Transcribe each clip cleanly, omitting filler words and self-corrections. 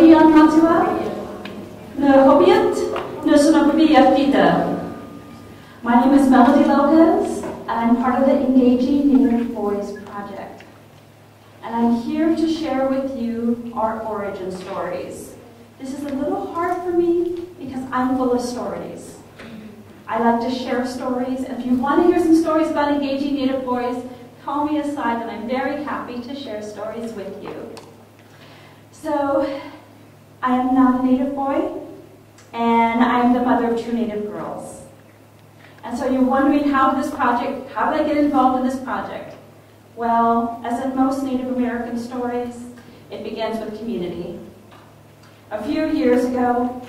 Melodie ang Mantua, na Hobiat, na Sunapabiat Dita. My name is Melodie Lopez, and I'm part of the Engaging Native Boys project. And I'm here to share with you our origin stories. This is a little hard for me because I'm full of stories. I like to share stories, and if you want to hear some stories about engaging Native boys, call me aside, and I'm very happy to share stories with you. So, I am not a Native boy, and I'm the mother of 2 Native girls. And so you're wondering how did I get involved in this project? Well, as in most Native American stories, it begins with community. A few years ago,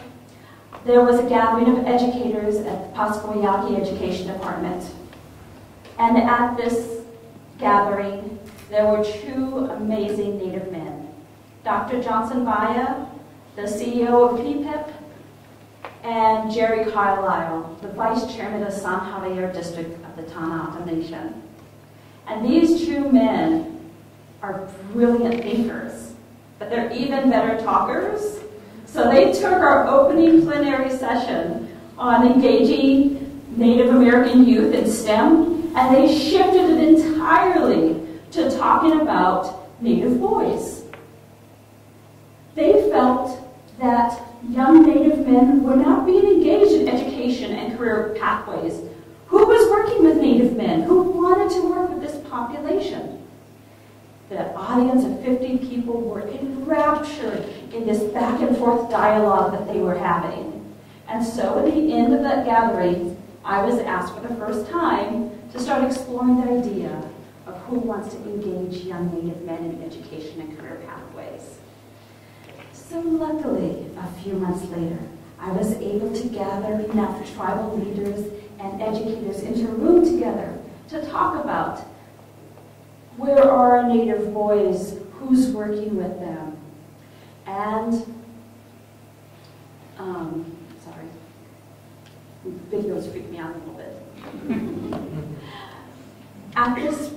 there was a gathering of educators at the Pasquayaki Education Department. And at this gathering, there were 2 amazing Native men. Dr. Johnson Baya, the CEO of PPIP, and Jerry Carlisle, the Vice Chairman of San Javier District of the Tanata Nation. And these 2 men are brilliant thinkers, but they're even better talkers. So they took our opening plenary session on engaging Native American youth in STEM, and they shifted it entirely to talking about Native boys. They felt that young Native men were not being engaged in education and career pathways. Who was working with Native men? Who wanted to work with this population? The audience of 50 people were enraptured in this back and forth dialogue that they were having. And so at the end of that gathering, I was asked for the first time to start exploring the idea of who wants to engage young Native men in education and career pathways. So luckily, a few months later, I was able to gather enough tribal leaders and educators into a room together to talk about where are our Native boys, who's working with them, and, sorry, videos freak me out a little bit. At this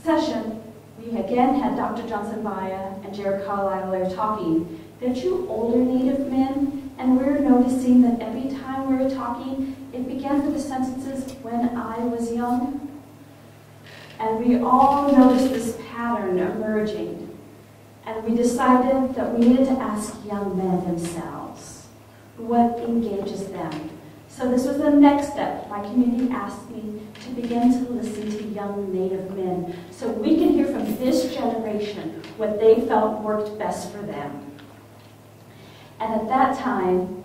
session, we again had Dr. Johnson Baya and Jared Carlisle there talking. They're 2 older Native men, and we're noticing that every time we were talking, it began with the sentences, "when I was young." And we all noticed this pattern emerging. And we decided that we needed to ask young men themselves what engages them. So this was the next step. My community asked me to begin to listen to young Native men so we can hear from this generation what they felt worked best for them. And at that time,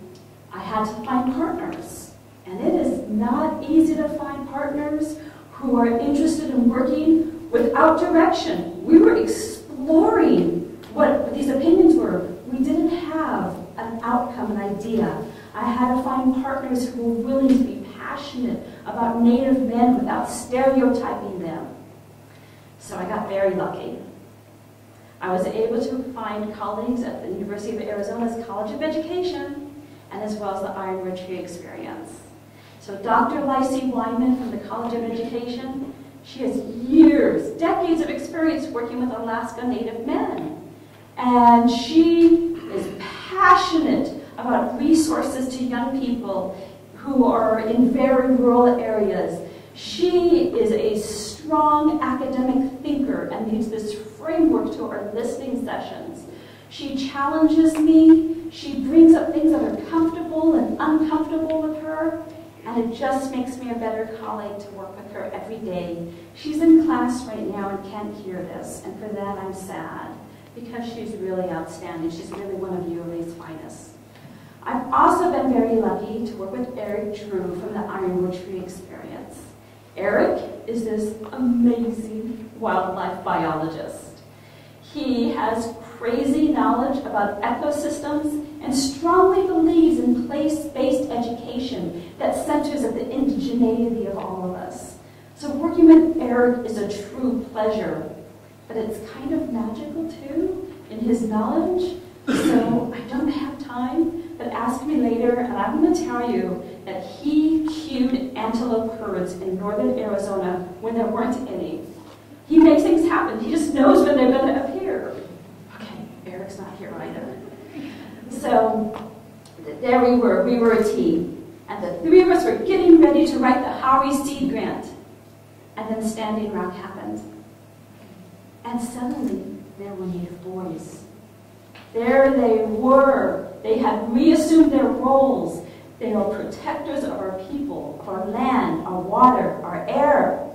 I had to find partners. And it is not easy to find partners who are interested in working without direction. We were exploring what these opinions were. We didn't have an outcome, an idea. I had to find partners who were willing to be passionate about Native men without stereotyping them. So I got very lucky. I was able to find colleagues at the University of Arizona's College of Education, and as well as the Ironwood Tree Experience. So Dr. Lacey Wyman from the College of Education, she has years, decades of experience working with Alaska Native men. And she is passionate about resources to young people who are in very rural areas. She is a strong academic thinker and needs this framework to our listening sessions. She challenges me. She brings up things that are comfortable and uncomfortable with her. And it just makes me a better colleague to work with her every day. She's in class right now and can't hear this, and for that I'm sad, because she's really outstanding. She's really one of UOA's finest. I've also been very lucky to work with Eric Drew from the Ironwood Tree Experience. Eric is this amazing wildlife biologist. He has crazy knowledge about ecosystems and strongly believes in place-based education that centers at the indigeneity of all of us. So working with Eric is a true pleasure, but it's kind of magical too in his knowledge. So I don't have time, but ask me later, and I'm going to tell you that he cued antelope herds in northern Arizona when there weren't any. He makes things happen. He just knows when they're going to appear. Okay, Eric. Eric's not here either. So there we were a team. And the three of us were getting ready to write the Haury Seed Grant. And then Standing Rock happened. And suddenly, there were Native boys. There they were. They had reassumed their roles. They are protectors of our people, of our land, our water, our air.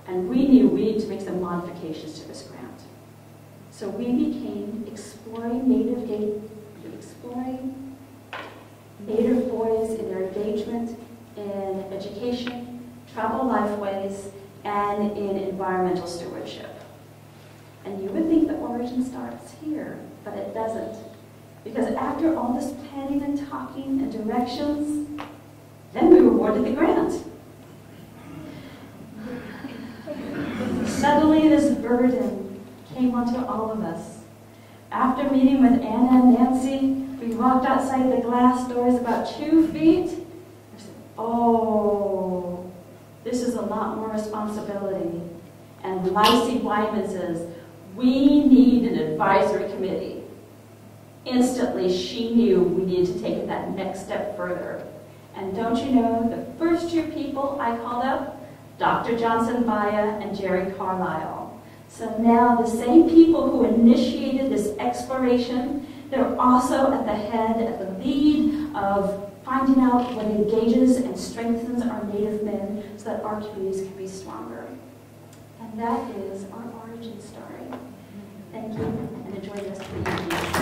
And we knew we needed to make some modifications to this grant. So we became exploring Native boys in their engagement in education, travel lifeways, and in environmental stewardship. And you would think the origin starts here, but it doesn't. Because after all this planning and talking and directions, then we were awarded the grant. Suddenly this burden came onto all of us. After meeting with Anna and Nancy, we walked outside the glass doors about 2 feet. I said, oh, this is a lot more responsibility. And Lycee Wyman says, we need an advisory committee. Instantly, she knew we needed to take it that next step further. And don't you know, the first 2 people I called up, Dr. Johnson Baya and Jerry Carlisle. So now the same people who initiated this exploration, they're also at the head, at the lead of finding out what engages and strengthens our Native men so that our communities can be stronger. And that is our origin story. Thank you, and enjoy the rest of the evening.